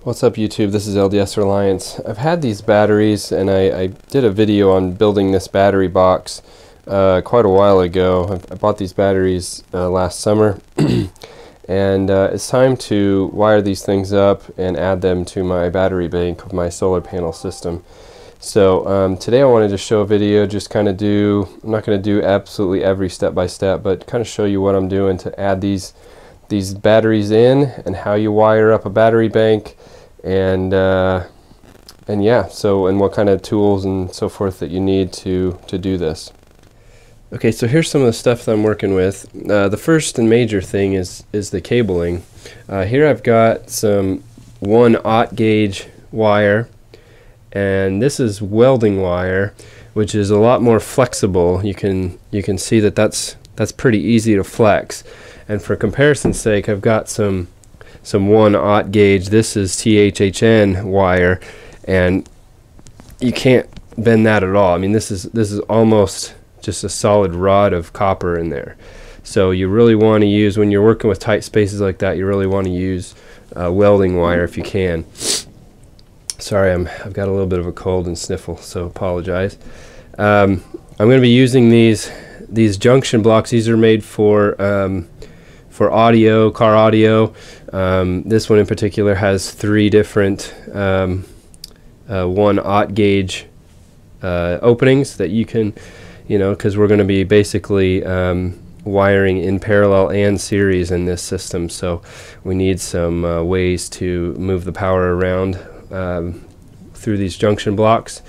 What's up YouTube, this is LDS Reliance. I've had these batteries and I did a video on building this battery box quite a while ago. I bought these batteries last summer and it's time to wire these things up and add them to my battery bank of my solar panel system. So today I wanted to show a video, just kind of I'm not going to do absolutely every step by step, but kind of show you what I'm doing to add these batteries in and how you wire up a battery bank, and yeah, and what kind of tools and so forth that you need to do this. Okay, so here's some of the stuff that I'm working with. The first and major thing is the cabling. Here I've got some 1/0 gauge wire, and this is welding wire, which is a lot more flexible. You can see that that's pretty easy to flex. And for comparison's sake, I've got some 1/0 gauge. This is THHN wire, and you can't bend that at all. I mean, this is almost just a solid rod of copper in there. So you really want to use, when you're working with tight spaces like that, you really want to use welding wire if you can. Sorry, I've got a little bit of a cold and sniffle, so apologize. I'm going to be using these junction blocks. These are made for audio, car audio. This one in particular has 3 different 1/0 gauge openings that you can, because we're going to be basically wiring in parallel and series in this system, so we need some ways to move the power around through these junction blocks.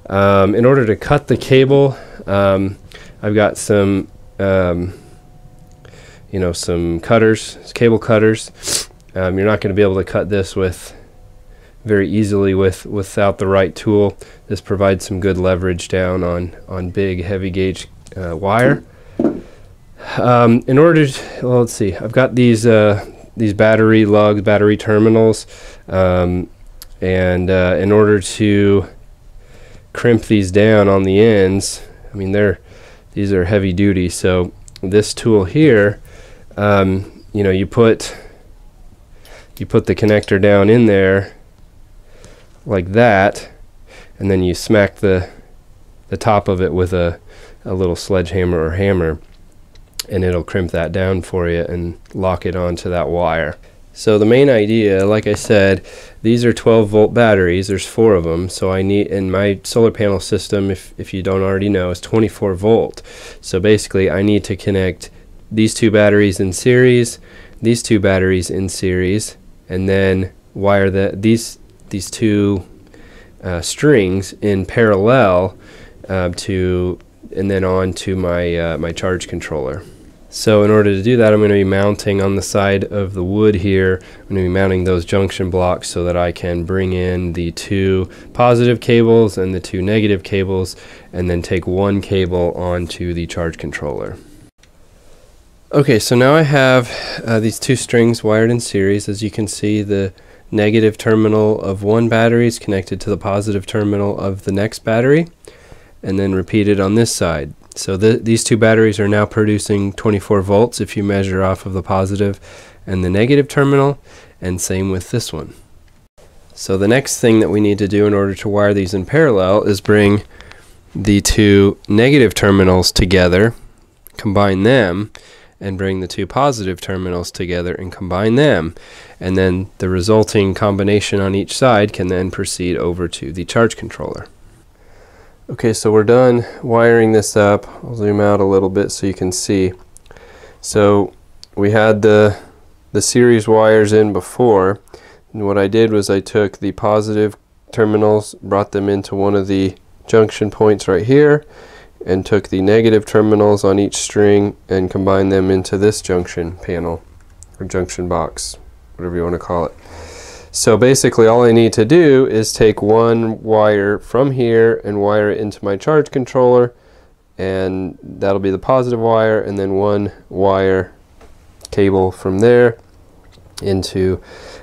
In order to cut the cable, I've got some some cutters, cable cutters. You're not going to be able to cut this very easily without the right tool. This provides some good leverage down on big heavy gauge wire. In order to, well, let's see, I've got these battery lugs, battery terminals, and in order to crimp these down on the ends, I mean these are heavy duty, so this tool here, you put the connector down in there like that, and then you smack the top of it with a little sledgehammer or hammer, and it'll crimp that down for you and lock it onto that wire. So the main idea, like I said, these are 12-volt batteries. There's 4 of them, so I need, in my solar panel system, if you don't already know, is 24 volt. So basically I need to connect these 2 batteries in series, these 2 batteries in series, and then wire these 2 strings in parallel and then on to my charge controller. So in order to do that, I'm going to be mounting on the side of the wood here, I'm going to be mounting those junction blocks so that I can bring in the 2 positive cables and the 2 negative cables, and then take 1 cable onto the charge controller. Okay, so now I have these 2 strings wired in series. As you can see, the negative terminal of one battery is connected to the positive terminal of the next battery, and then repeated on this side. So these 2 batteries are now producing 24 volts if you measure off of the positive and the negative terminal, and same with this one. So the next thing that we need to do in order to wire these in parallel is bring the 2 negative terminals together, combine them, and bring the 2 positive terminals together and combine them, and then the resulting combination on each side can then proceed over to the charge controller. Okay, so we're done wiring this up. I'll zoom out a little bit so you can see. So we had the series wires in before, and what I did was I took the positive terminals, brought them into one of the junction points right here, and took the negative terminals on each string and combined them into this junction panel, or junction box, whatever you want to call it. So basically all I need to do is take 1 wire from here and wire it into my charge controller, and that'll be the positive wire, and then 1 wire cable from there into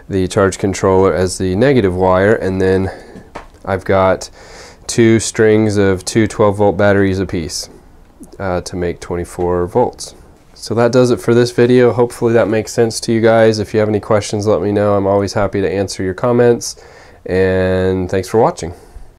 the charge controller as the negative wire, and then I've got 2 strings of 2 12-volt batteries apiece to make 24 volts. So that does it for this video. Hopefully that makes sense to you guys. If you have any questions, let me know. I'm always happy to answer your comments. And thanks for watching.